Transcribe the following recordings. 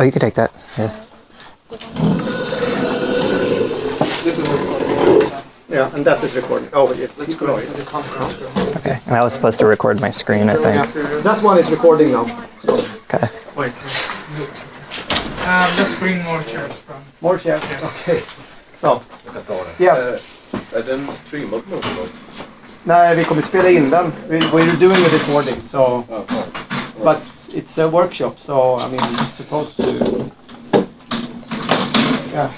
Oh, you can take that. Yeah. This is recording. Yeah, and that is recording. Oh, yeah. Let's go. It's conference. Okay. And I was supposed to record my screen, I think. Yeah. That one is recording now. So. Okay. Wait. Let's bring more chairs from. More chairs. Okay. So. Yeah. Är den streamad någonstans? Nej, vi kommer spela in den. We're doing a recording, so. But it's a workshop, so I mean, it's supposed to. Yeah.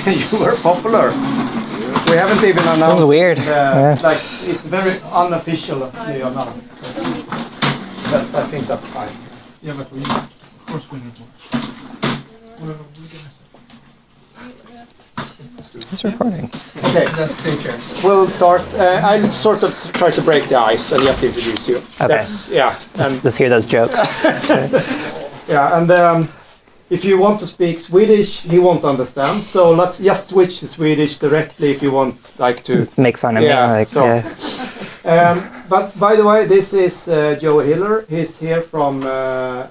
You were popular. We haven't even announced. That was weird. Yeah. Like it's very unofficially announced. So I think that's fine. Yeah, but of course we need more. It's recording. Okay, That's 3 chairs. we'll start. I'll sort of try to break the ice and just introduce you. Okay. That's, yeah. Let's hear those jokes. Yeah, and if you want to speak Swedish, he won't understand. So let's just switch to Swedish directly if you want, like to. Make fun of Yeah, me. Like, so- yeah. But by the way, this is Joe Hiller. He's here from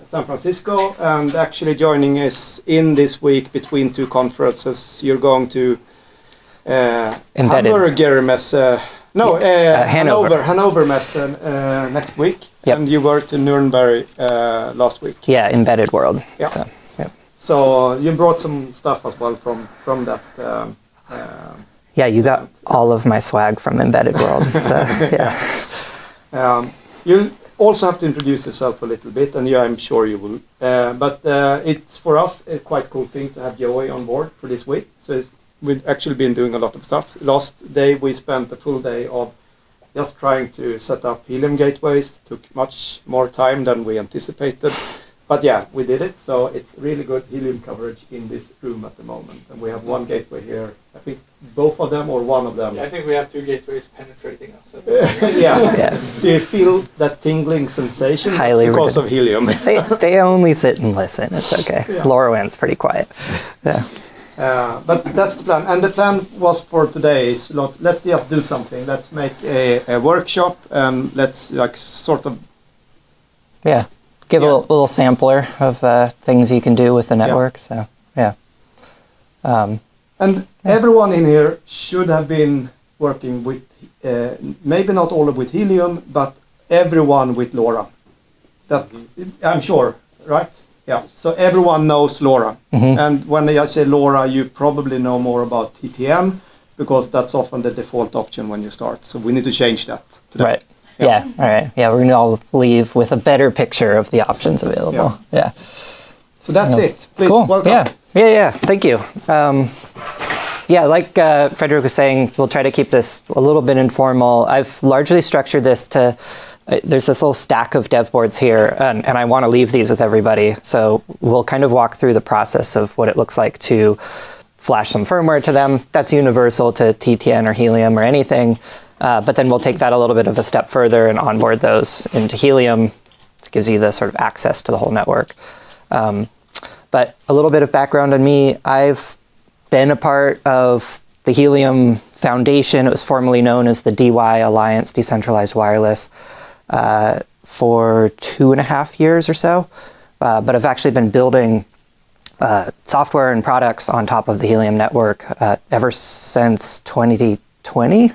San Francisco and actually joining us in this week between 2 conferences. You're going to Embedded. Hamburger Messe. No, Hanover. Hanover Messe next week. Yep. And you were to Nuremberg last week. Yeah, embedded world. Yeah. So, yep. So you brought some stuff as well from that. Yeah, you got all of my swag from embedded world. So, yeah. You also have to introduce yourself a little bit, and yeah, I'm sure you will. But it's for us a quite cool thing to have Joey on board for this week. So we've actually been doing a lot of stuff. Last day we spent a full day of just trying to set up Helium gateways. Took much more time than we anticipated. But yeah, we did it. So it's really good Helium coverage in this room at the moment. And we have one gateway here. I think both of them or one of them. Yeah, I think we have 2 gateways penetrating us. Yeah. So you feel that tingling sensation Highly because of Helium. They only sit and listen. It's okay. Yeah. LoRaWAN's pretty quiet. Yeah. But that's the plan. And the plan was for today is let's just do something. Let's make a workshop and let's like sort of. Yeah. Give a little sampler of things you can do with the network. So, yeah. And everyone in here should have been working with, maybe not all with Helium, but everyone with LoRa. That I'm sure, right? Yeah. So everyone knows LoRa. And when I say LoRa, you probably know more about TTN because that's often the default option when you start. So we need to change that today. Right. Yeah. All right. Yeah, we're going to all leave with a better picture of the options available. Yeah. So that's it. Please, Cool. welcome. Yeah. Thank you. Yeah, like Frederick was saying, we'll try to keep this a little bit informal. I've largely structured this to, there's this little stack of dev boards here, and I want to leave these with everybody. So we'll kind of walk through the process of what it looks like to flash some firmware to them. That's universal to TTN or Helium or anything. But then we'll take that a little bit of a step further and onboard those into Helium. It gives you the sort of access to the whole network. But a little bit of background on me. I've been a part of the Helium Foundation. It was formerly known as the DY Alliance, Decentralized Wireless, for 2.5 years or so. But I've actually been building software and products on top of the Helium network ever since 2020.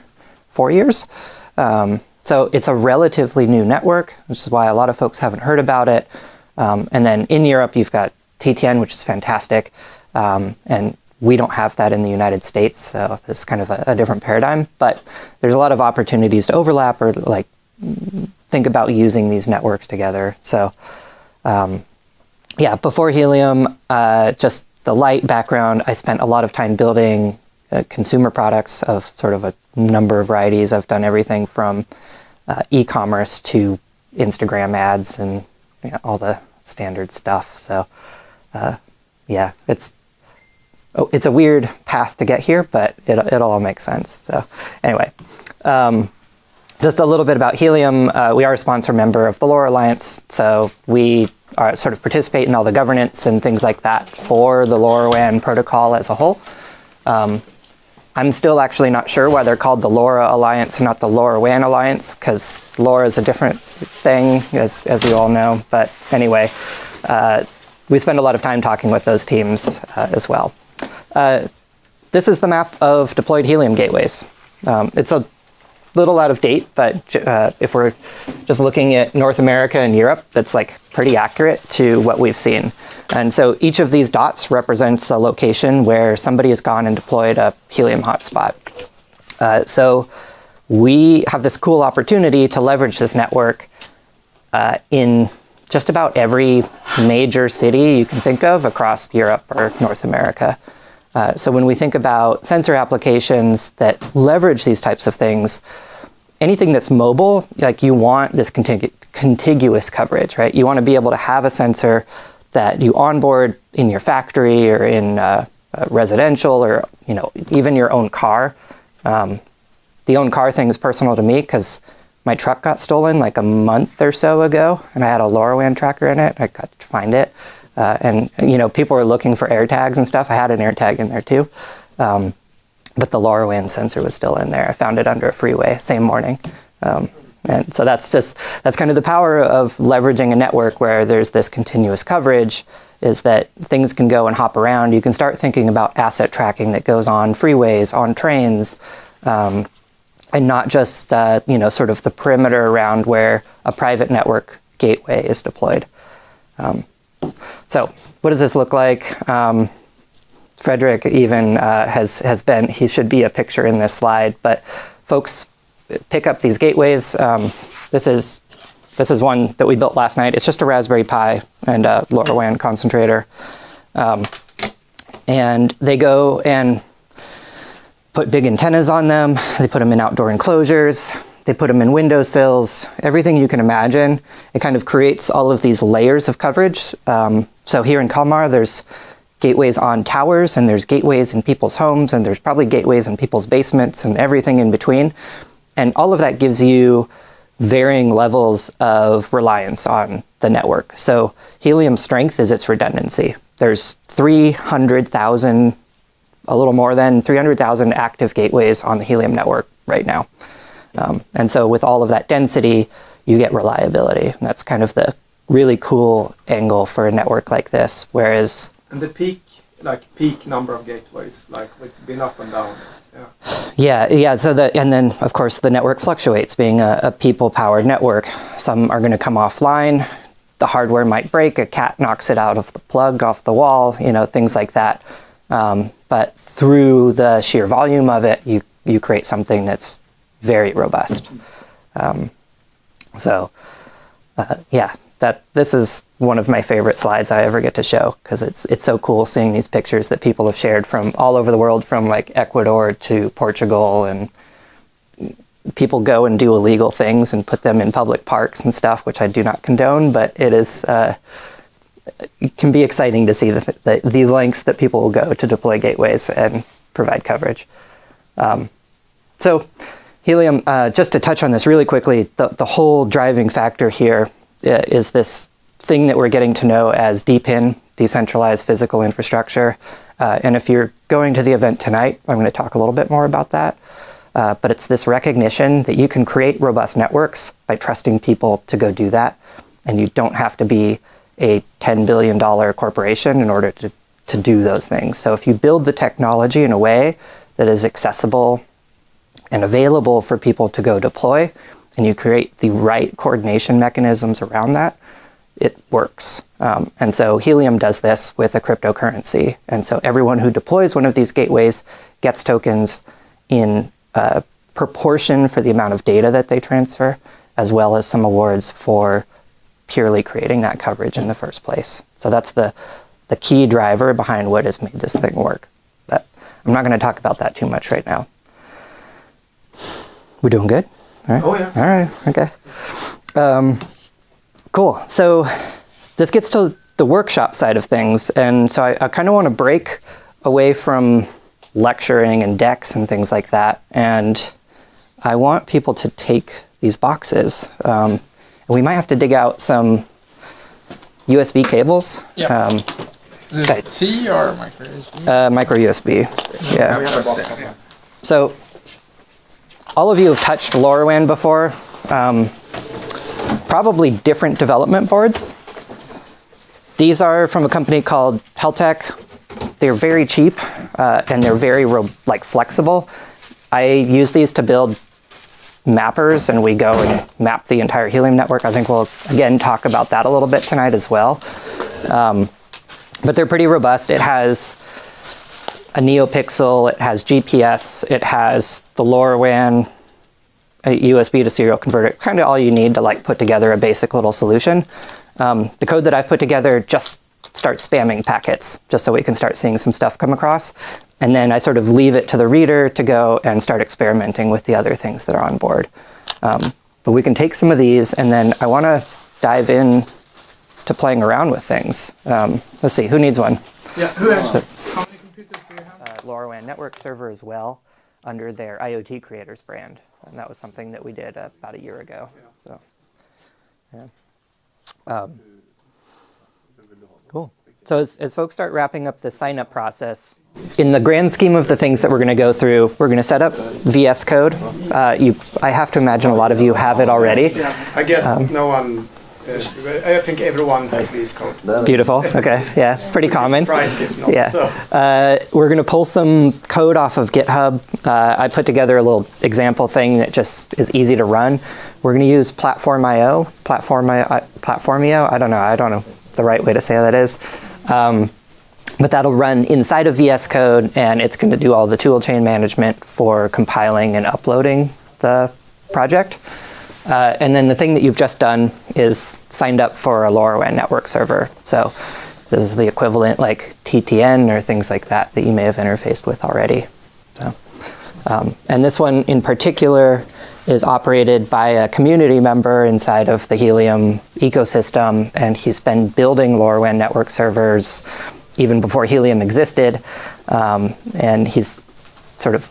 4 years. So it's a relatively new network, which is why a lot of folks haven't heard about it. And then in Europe, you've got TTN, which is fantastic. And we don't have that in the United States. So it's kind of a different paradigm. But there's a lot of opportunities to overlap or like think about using these networks together. So yeah, before Helium, just the light background, I spent a lot of time building consumer products of sort of a number of varieties. I've done everything from e-commerce to Instagram ads and all the standard stuff. So yeah, it's a weird path to get here, but it all makes sense. So anyway, just a little bit about Helium. We are a sponsor member of the LoRa Alliance, so we sort of participate in all the governance and things like that for the LoRaWAN protocol as a whole. I'm still actually not sure why they're called the LoRa Alliance and not the LoRaWAN Alliance, because LoRa is a different thing, as you all know. But anyway, we spend a lot of time talking with those teams as well. This is the map of deployed Helium gateways. It's a little out of date, but if we're just looking at North America and Europe, that's like pretty accurate to what we've seen. And so each of these dots represents a location where somebody has gone and deployed a Helium hotspot. So we have this cool opportunity to leverage this network in just about every major city you can think of across Europe or North America. So when we think about sensor applications that leverage these types of things, anything that's mobile, like you want this contiguous coverage, right? You want to be able to have a sensor that you onboard in your factory or in residential or even your own car. The own car thing is personal to me because my truck got stolen like a month or so ago, and I had a LoRaWAN tracker in it. I got to find it. And people were looking for AirTags and stuff. I had an AirTag in there too. But the LoRaWAN sensor was still in there. I found it under a freeway same morning. And so that's kind of the power of leveraging a network where there's this continuous coverage, is that things can go and hop around. You can start thinking about asset tracking that goes on freeways, on trains, and not just sort of the perimeter around where a private network gateway is deployed. So what does this look like? Frederick even he should be a picture in this slide, but folks pick up these gateways. This is one that we built last night. It's just a Raspberry Pi and a LoRaWAN concentrator. And they go and put big antennas on them. They put them in outdoor enclosures. They put them in windowsills, everything you can imagine. It kind of creates all of these layers of coverage. So here in Kalmar, there's gateways on towers, and there's gateways in people's homes, and there's probably gateways in people's basements and everything in between. And all of that gives you varying levels of reliance on the network. So Helium's strength is its redundancy. There's 300,000, a little more than 300,000 active gateways on the Helium network right now. And so with all of that density, you get reliability. And that's kind of the really cool angle for a network like this. Whereas... And the peak number of gateways, like it's been up and down. Yeah. So and then of course the network fluctuates, being a people-powered network. Some are going to come offline. The hardware might break. A cat knocks it out of the plug, off the wall. Things like that. But through the sheer volume of it, you create something that's very robust. This is one of my favorite slides I ever get to show, because it's so cool seeing these pictures that people have shared from all over the world, from like Ecuador to Portugal, and people go and do illegal things and put them in public parks and stuff, which I do not condone, but it can be exciting to see the lengths that people will go to deploy gateways and provide coverage. So Helium, just to touch on this really quickly, the whole driving factor here is this thing that we're getting to know as DPIN, decentralized physical infrastructure. And if you're going to the event tonight, I'm going to talk a little bit more about that. But it's this recognition that you can create robust networks by trusting people to go do that. And you don't have to be a $10 billion corporation in order to do those things. So if you build the technology in a way that is accessible and available for people to go deploy, and you create the right coordination mechanisms around that, it works. And so Helium does this with a cryptocurrency. And so everyone who deploys one of these gateways gets tokens in proportion for the amount of data that they transfer, as well as some awards for purely creating that coverage in the first place. So that's the key driver behind what has made this thing work. But I'm not going to talk about that too much right now. We're doing good? All right. Oh, yeah. All right. Okay. Cool. So this gets to the workshop side of things. And so I kind of want to break away from lecturing and decks and things like that. And I want people to take these boxes. And we might have to dig out some USB cables. Yeah. Is it okay. C or micro USB? Micro USB. Yeah. We have a box. So all of you have touched LoRaWAN before. Probably different development boards. These are from a company called Heltec. They're very cheap and they're very flexible. I use these to build mappers, and we go and map the entire Helium network. I think we'll again talk about that a little bit tonight as well. But they're pretty robust. It has a NeoPixel, it has GPS, it has the LoRaWAN, a USB to serial converter, kind of all you need to put together a basic little solution. The code that I've put together just starts spamming packets, just so we can start seeing some stuff come across. And then I sort of leave it to the reader to go and start experimenting with the other things that are on board. But we can take some of these, and then I want to dive in to playing around with things. Let's see, who needs one? Yeah, who has how many computers do you have? LoRaWAN network server as well, under their IoT Creators brand. And that was something that we did about a year ago. So, yeah. Cool. So as folks start wrapping up the sign-up process, in the grand scheme of the things that we're going to go through, we're going to set up VS Code. I have to imagine a lot of you have it already. I guess no one. I think everyone has VS Code. Beautiful. Okay. Yeah. Pretty common. Surprised if not. Yeah. So. We're going to pull some code off of GitHub. I put together a little example thing that just is easy to run. We're going to use Platform.io. Platform.io. I don't know the right way to say that is. But that'll run inside of VS Code, and it's going to do all the toolchain management for compiling and uploading the project. And then the thing that you've just done is signed up for a LoRaWAN network server. So this is the equivalent like TTN or things like that you may have interfaced with already. So, and this one in particular is operated by a community member inside of the Helium ecosystem, and he's been building LoRaWAN network servers even before Helium existed, and he's sort of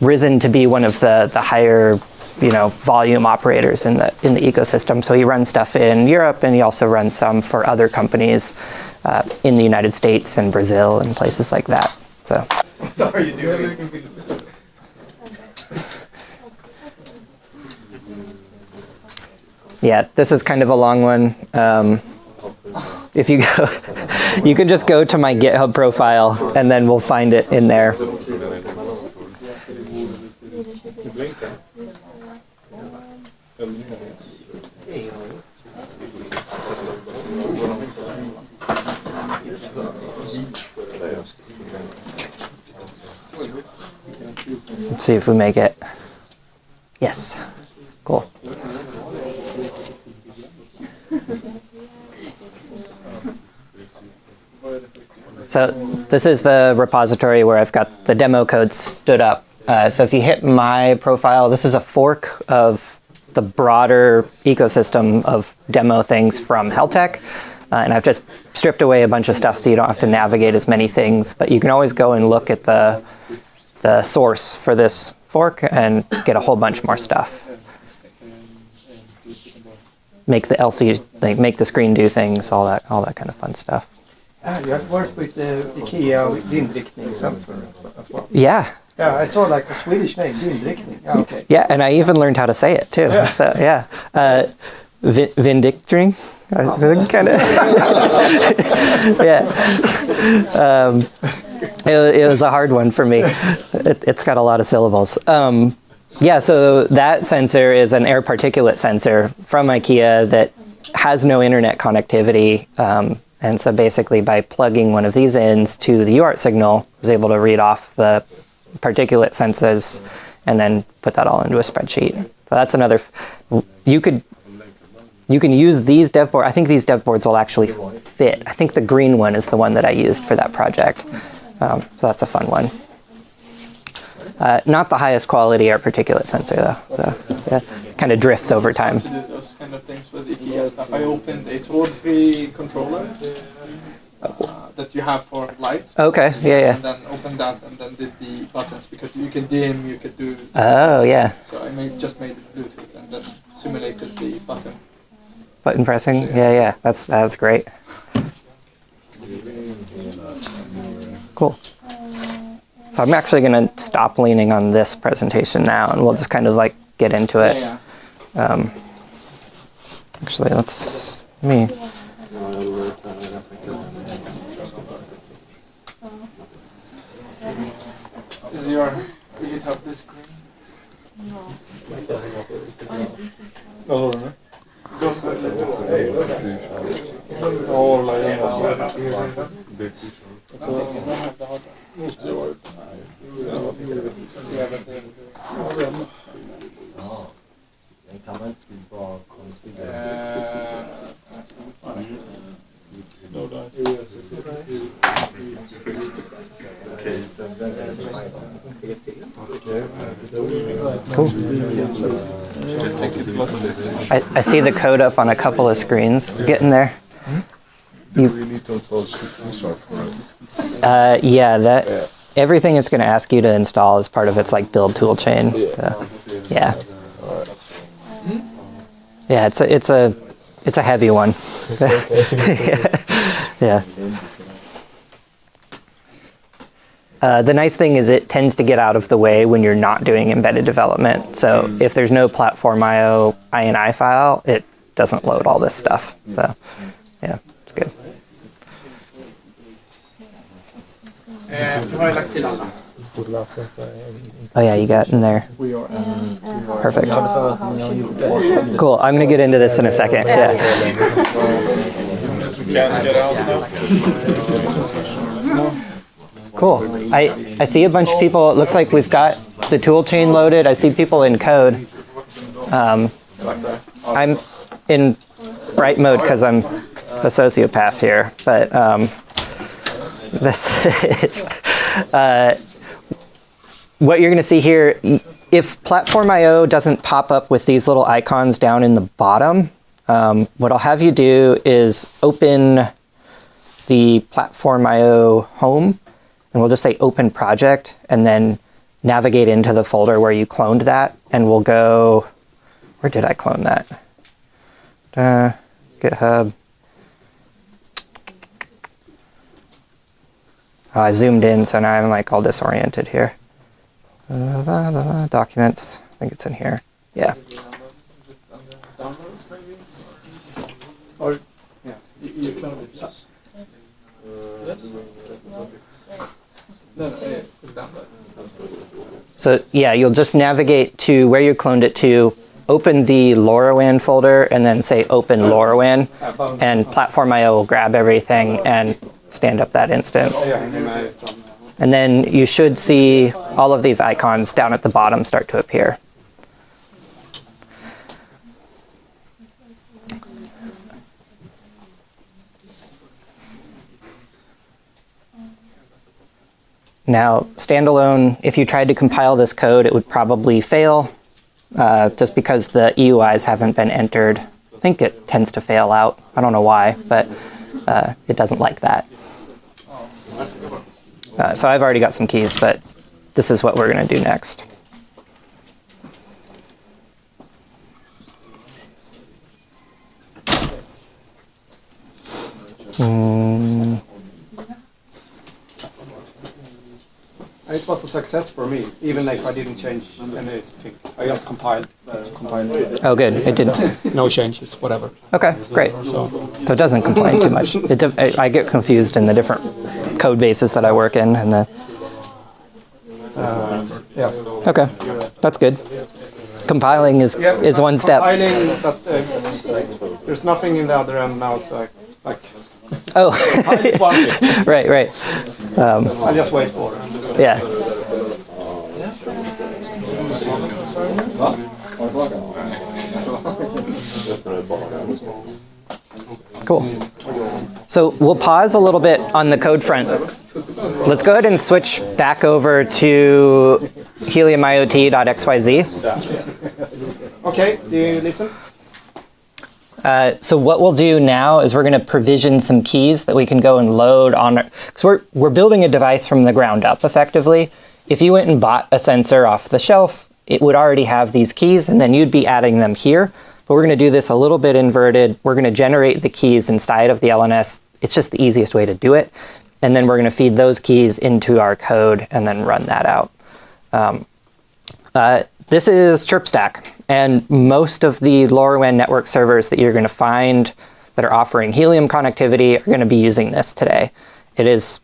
risen to be one of the higher volume operators in the ecosystem. So he runs stuff in Europe, and he also runs some for other companies in the United States and Brazil and places like that. So. What are you doing? Yeah, this is kind of a long one. If you go, you can just go to my GitHub profile, and then we'll find it in there. Let's see if we make it. Yes. Cool. So this is the repository where I've got the demo code stood up. So if you hit my profile, this is a fork of the broader ecosystem of demo things from Heltec. And I've just stripped away a bunch of stuff so you don't have to navigate as many things. But you can always go and look at the source for this fork and get a whole bunch more stuff. Make the LC, make the screen do things, all that kind of fun stuff. You have worked with the IKEA vindriktning sensor as well. Yeah. Yeah, I saw like a Swedish name, vindriktning. Yeah, okay. Yeah, and I even learned how to say it too. Yeah. So yeah, vindicting, kind of. Yeah. It was a hard one for me. It's got a lot of syllables. Yeah, so that sensor is an air particulate sensor from IKEA that has no internet connectivity. And so basically by plugging one of these ends to the UART signal, I was able to read off the particulate sensors and then put that all into a spreadsheet. So that's another, you can use these dev boards. I think these dev boards will actually fit. I think the green one is the one that I used for that project. So that's a fun one. Not the highest quality air particulate sensor though. So yeah, kind of drifts over time. To do those kind of things with IKEA stuff. I opened a toll-free controller that you have for lights. Okay, yeah. And then opened that and then did the buttons because you can dim, you could do. Oh yeah. So I just made it Bluetooth and then simulated the button. Button pressing. Yeah. That's great. Cool. So I'm actually going to stop leaning on this presentation now, and we'll just kind of like get into it. Actually, let's me. Is your GitHub this screen? Cool. I see the code up on a couple of screens. Getting there. We need to install C#, right? Yeah, everything it's going to ask you to install is part of its like build tool chain. Yeah. Yeah, it's a heavy one. Yeah. The nice thing is it tends to get out of the way when you're not doing embedded development. So if there's no platform IO INI file, it doesn't load all this stuff. So yeah, it's good. Oh yeah, you got in there. Perfect. Cool. I'm gonna get into this in a second. Yeah. Cool. I see a bunch of people. It looks like we've got the tool chain loaded. I see people in code. I'm in bright mode because I'm a sociopath here, but this is what you're going to see here. If Platform IO doesn't pop up with these little icons down in the bottom, what I'll have you do is open the Platform IO home, and we'll just say open project, and then navigate into the folder where you cloned that, and we'll go, where did I clone that? GitHub. Oh, I zoomed in, so now I'm like all disoriented here. Documents, I think it's in here. Yeah. Or, yeah, you cloned it. Yes. No, it's download. So yeah, you'll just navigate to where you cloned it to, open the LoRaWAN folder, and then say open LoRaWAN, and Platform IO will grab everything and stand up that instance. And then you should see all of these icons down at the bottom start to appear. Now, standalone, if you tried to compile this code, it would probably fail, just because the EUIs haven't been entered. I think it tends to fail out. I don't know why, but it doesn't like that. So I've already got some keys, but this is what we're going to do next. It was a success for me, even if I didn't change anything. I just compiled. Oh, good. It didn't. No changes, whatever. Okay, great. So it doesn't complain too much. I get confused in the different code bases that I work in, and the. Yeah. Okay, that's good. Compiling is one step. Compiling, but there's nothing in the other end now, so like. Oh, It's one thing. right. I'll just wait for it. Yeah. Cool. So we'll pause a little bit on the code front. Let's go ahead and switch back over to heliumiot.xyz. Okay, do you listen? So what we'll do now is we're going to provision some keys that we can go and load on, because we're building a device from the ground up effectively. If you went and bought a sensor off the shelf, it would already have these keys, and then you'd be adding them here. But we're going to do this a little bit inverted. We're going to generate the keys inside of the LNS. It's just the easiest way to do it. and then we're going to feed those keys into our code and then run that out. This is Chirpstack, and most of the LoRaWAN network servers that you're going to find that are offering Helium connectivity are going to be using this today. It is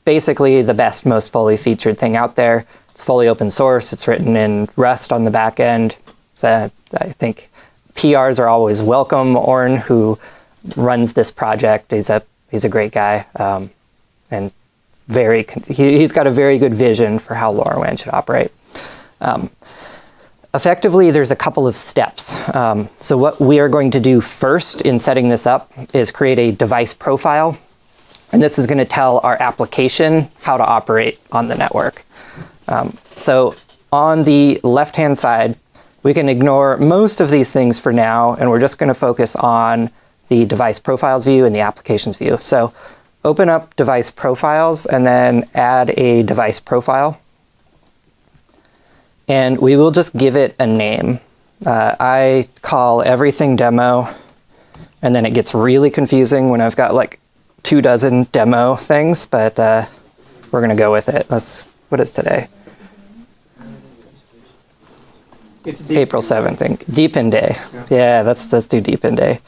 basically the best, most fully featured thing out there. It's fully open source. It's written in Rust on the back end. So I think PRs are always welcome. Orn, who runs this project, he's a great guy, and he's got a very good vision for how LoRaWAN should operate. Effectively, there's a couple of steps. So what we are going to do first in setting this up is create a device profile. And this is going to tell our application how to operate on the network. So on the left-hand side, we can ignore most of these things for now, and we're just going to focus on the device profiles view and the applications view. So open up device profiles and then add a device profile. And we will just give it a name. I call everything demo, and then it gets really confusing when I've got like 24 demo things, but we're going to go with it. What is today? It's April 7th. Deep in Day. Yeah, let's do Deep in Day.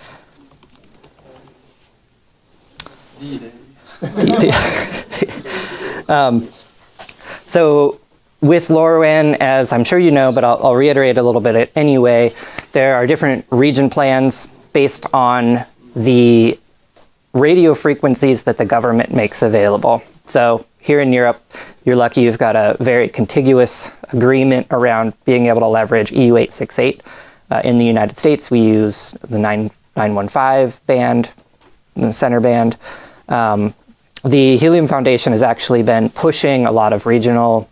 So with LoRaWAN, as I'm sure you know, but I'll reiterate a little bit anyway, there are different region plans based on the radio frequencies that the government makes available. So here in Europe, you're lucky you've got a very contiguous agreement around being able to leverage EU868. In the United States, we use the 915 band, the center band. The Helium Foundation has actually been pushing a lot of regional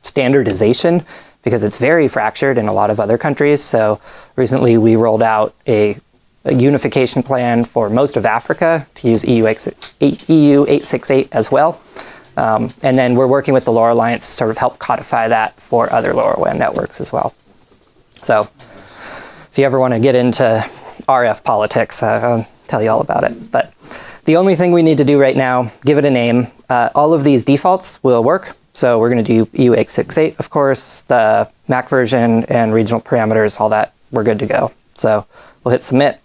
standardization because it's very fractured in a lot of other countries. So recently we rolled out a unification plan for most of Africa to use EU868 as well. And then we're working with the LoRa Alliance to sort of help codify that for other LoRaWAN networks as well. So if you ever want to get into RF politics, I'll tell you all about it. But the only thing we need to do right now, give it a name. All of these defaults will work. So we're going to do EU868, of course, the Mac version and regional parameters, all that, we're good to go. So we'll hit submit.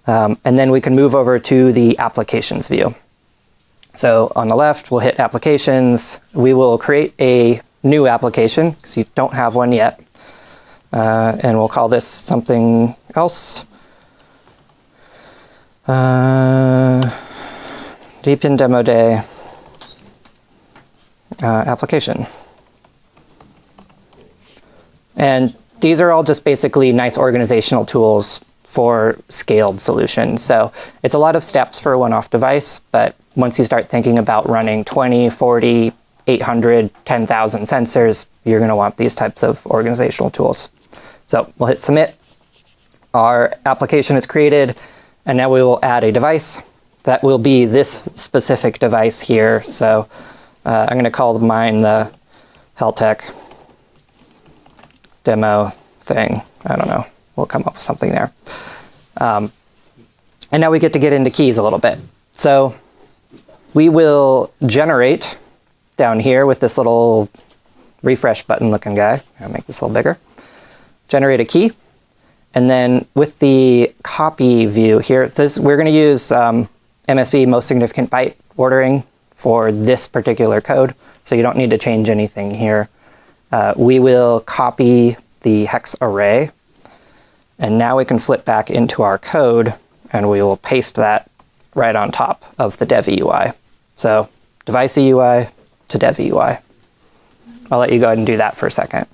And then we can move over to the applications view. So on the left, we'll hit applications. We will create a new application because you don't have one yet. And we'll call this something else. Deep in Demo Day application. And these are all just basically nice organizational tools for scaled solutions. So it's a lot of steps for a one-off device, but once you start thinking about running 20, 40, 800, 10,000 sensors, you're going to want these types of organizational tools. So we'll hit submit. Our application is created, and now we will add a device. That will be this specific device here. So I'm going to call mine the Heltec Demo thing. I don't know. We'll come up with something there. And now we get into keys a little bit. So we will generate down here with this little refresh button looking guy. I'll make this a little bigger. Generate a key. And then with the copy view here, we're going to use MSB, most significant byte ordering for this particular code. So you don't need to change anything here. We will copy the hex array. And now we can flip back into our code and we will paste that right on top of the dev EUI. So device EUI to dev EUI. I'll let you go ahead and do that for a second.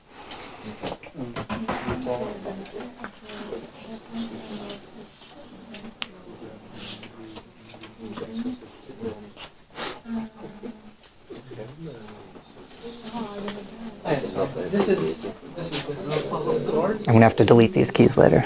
This is I'm gonna have to delete these keys later.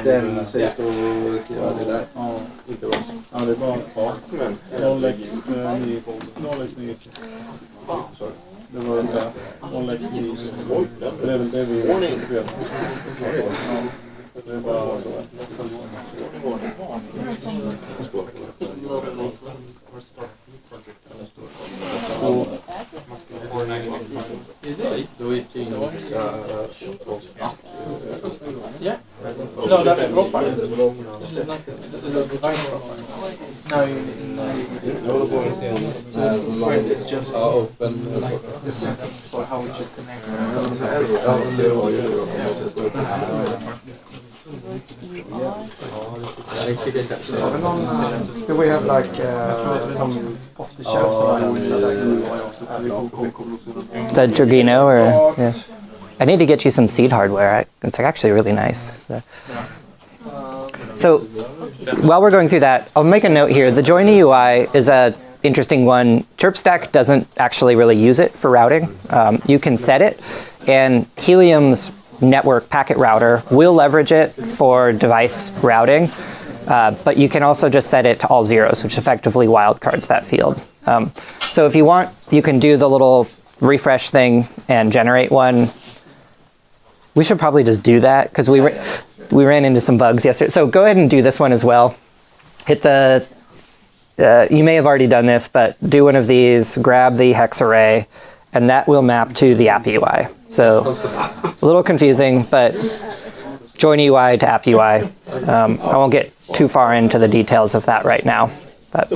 Den säger att då skriver det där. Inte bra. Ja, det är bara 0x9. Det var det där. 0x9. Det är väl det vi vet. Det är bara så. Då gick in och No, that's a drop bar. This is not. This is a device profile. Right, it's just open. like the settings for how it should connect. Do we have like some off the shelf The Dragino, or yeah. I need to get you some seed hardware. It's actually really nice. So while we're going through that, I'll make a note here. The join EUI is a interesting one. Chirpstack doesn't actually really use it for routing. You can set it, and Helium's network packet router will leverage it for device routing, but you can also just set it to all zeros, which effectively wildcards that field. So if you want, you can do the little refresh thing and generate one. We should probably just do that because we ran into some bugs yesterday. So go ahead and do this one as well. Hit the, you may have already done this, but do one of these, grab the hex array, and that will map to the app UI. So a little confusing, but join UI to app UI. I won't get too far into the details of that right now. But.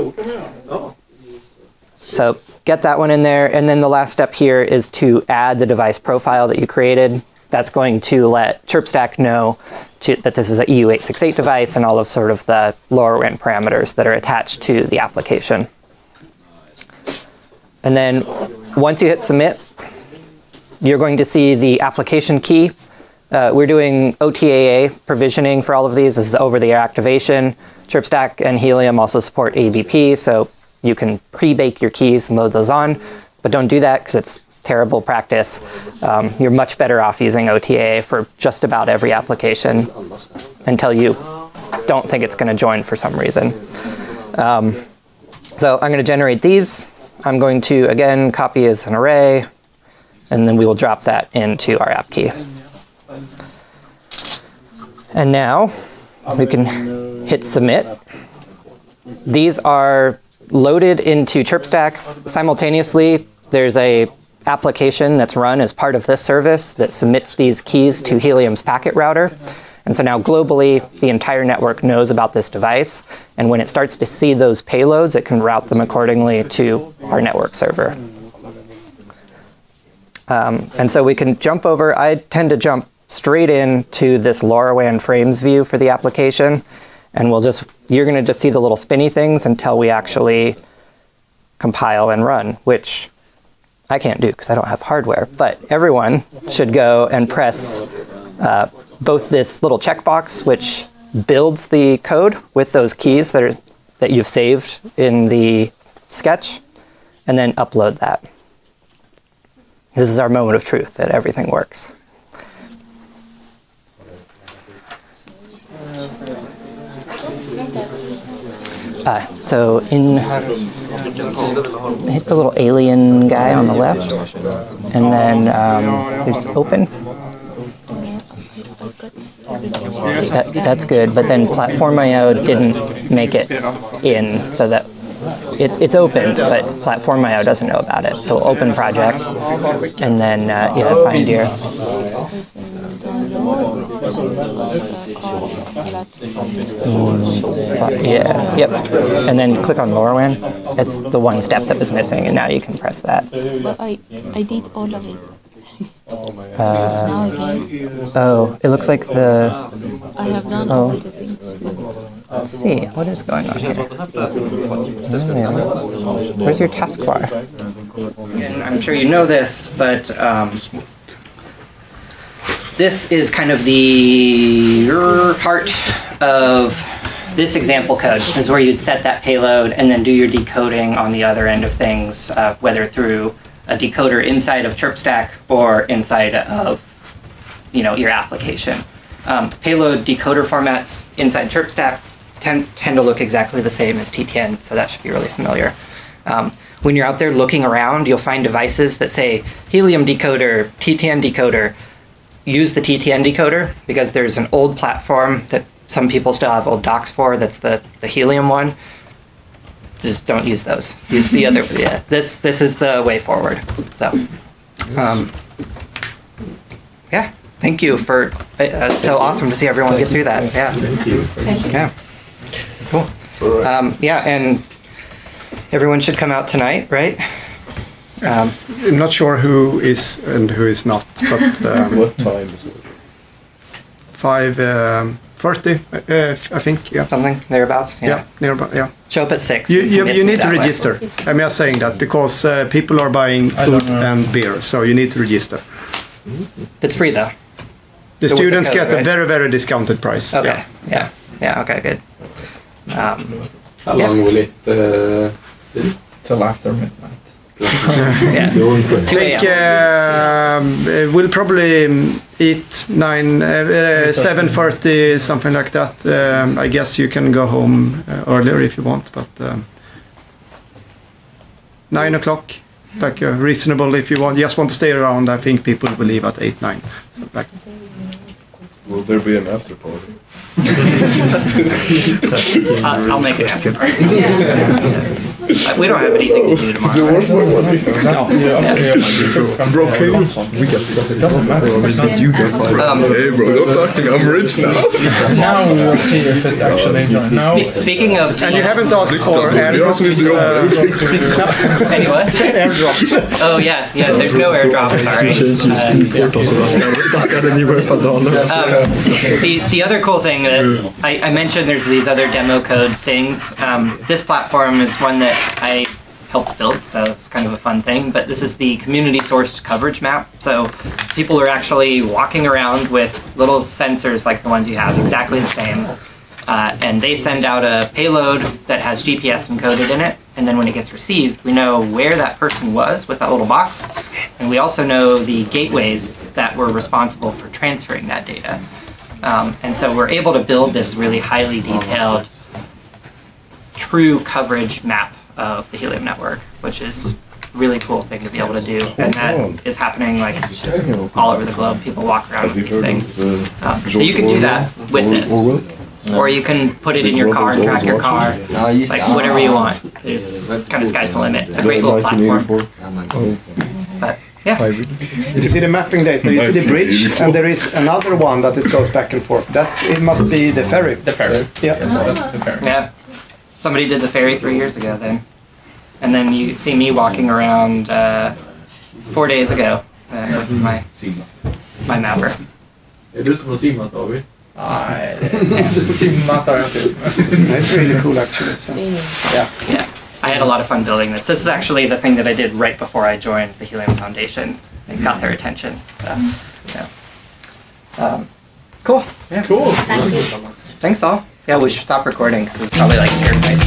So get that one in there, and then the last step here is to add the device profile that you created. That's going to let Chirpstack know that this is an EU868 device and all of sort of the LoRaWAN parameters that are attached to the application. And then once you hit submit, you're going to see the application key. We're doing OTAA provisioning for all of these. This is the over-the-air activation. Chirpstack and Helium also support ABP, so you can pre-bake your keys and load those on, but don't do that because it's terrible practice. You're much better off using OTA for just about every application until you don't think it's going to join for some reason. So I'm going to generate these. I'm going to, again, copy as an array, and then we will drop that into our app key. And now we can hit submit. These are loaded into Chirpstack. Simultaneously, there's a application that's run as part of this service that submits these keys to Helium's packet router. And so now globally, the entire network knows about this device. And when it starts to see those payloads, it can route them accordingly to our network server. And so we can jump over. I tend to jump straight into this LoRaWAN frames view for the application. And you're going to just see the little spinny things until we actually compile and run, which I can't do because I don't have hardware, but everyone should go and press both this little checkbox, which builds the code with those keys that you've saved in the sketch, and then upload that. This is our moment of truth that everything works. So hit the little alien guy on the left, and then there's open. That's good, but then Platform IO didn't make it in, so that it's open, but Platform IO doesn't know about it. So open project, and then find your. Yep. And then click on LoRaWAN. That's the one step that was missing, and now you can press that. But I did all of it. Now again. Oh, it looks like I have done all the things. Let's see, what is going on here? Where's your taskbar? And I'm sure you know this, but this is kind of the heart of this example code, is where you'd set that payload and then do your decoding on the other end of things, whether through a decoder inside of Chirpstack or inside of your application. Payload decoder formats inside Chirpstack tend to look exactly the same as TTN, so that should be really familiar. When you're out there looking around, you'll find devices that say Helium decoder, TTN decoder. Use the TTN decoder because there's an old platform that some people still have old docs for. That's the Helium one. Just don't use those. Use the other. Yeah, this is the way forward. So, yeah. Thank you for. So awesome to see everyone get through that. Yeah. Thank you. Yeah. Cool. Yeah, and everyone should come out tonight, right? I'm not sure who is and who is not, but What time is it? 5:30, I think. Yeah. Something thereabouts. Yeah, nearby. Yeah. Show up at 6. You convince me need to that way. register. I'm just saying that because people are buying food and beer, so you need to register. It's free though. The So with the students code, get a right? very, very discounted price. Okay. Yeah. Okay. Good. How Yeah. long will it be? Till after midnight. Yeah. 2 I think we'll probably eat 7:30, something like that. I guess you can go home earlier if you want, but 9 o'clock, like reasonable if you just want to stay around. I think people will leave at 8, 9. So like, Will there be an after party? I'll make it after. We don't have anything to do tomorrow. Bro, can you? It doesn't matter. It's not You got fired. Hey bro, don't talk to me. I'm rich now. Now we will see if it actually joins. Now, Speaking of, and you haven't asked for airdrops. anyway. Airdrops. Oh yeah. There's no airdrop. Sorry. The other cool thing that I mentioned, there's these other demo code things. This platform is one that I helped build, so it's kind of a fun thing. But this is the community sourced coverage map. So people are actually walking around with little sensors like the ones you have, exactly the same. And they send out a payload that has GPS encoded in it. And then when it gets received, we know where that person was with that little box. And we also know the gateways that were responsible for transferring that data. And so we're able to build this really highly detailed, true coverage map of the Helium network, which is a really cool thing to be able to do. And that is happening like all over the globe. People walk around with these things. So you can do that with this. Or you can put it in your car and track your car. Like whatever you want. There's kind of sky's the limit. It's a great little platform. But yeah. You see the mapping data, you see the bridge, and there is another one that it goes back and forth. That it must be the ferry. the ferry. Yeah. Yes, that's the ferry. Yeah. Somebody did the ferry 3 years ago then. And then you see me walking around 4 days ago with my mapper. Är du som har simmat, David? Nej, simmat har jag inte. It's really cool actually. So. Yeah. I had a lot of fun building this. This is actually the thing that I did right before I joined the Helium Foundation and got their attention. So, cool. Yeah. Cool. Thank you. Thanks all. Yeah, we should stop recording because it's probably like airtight.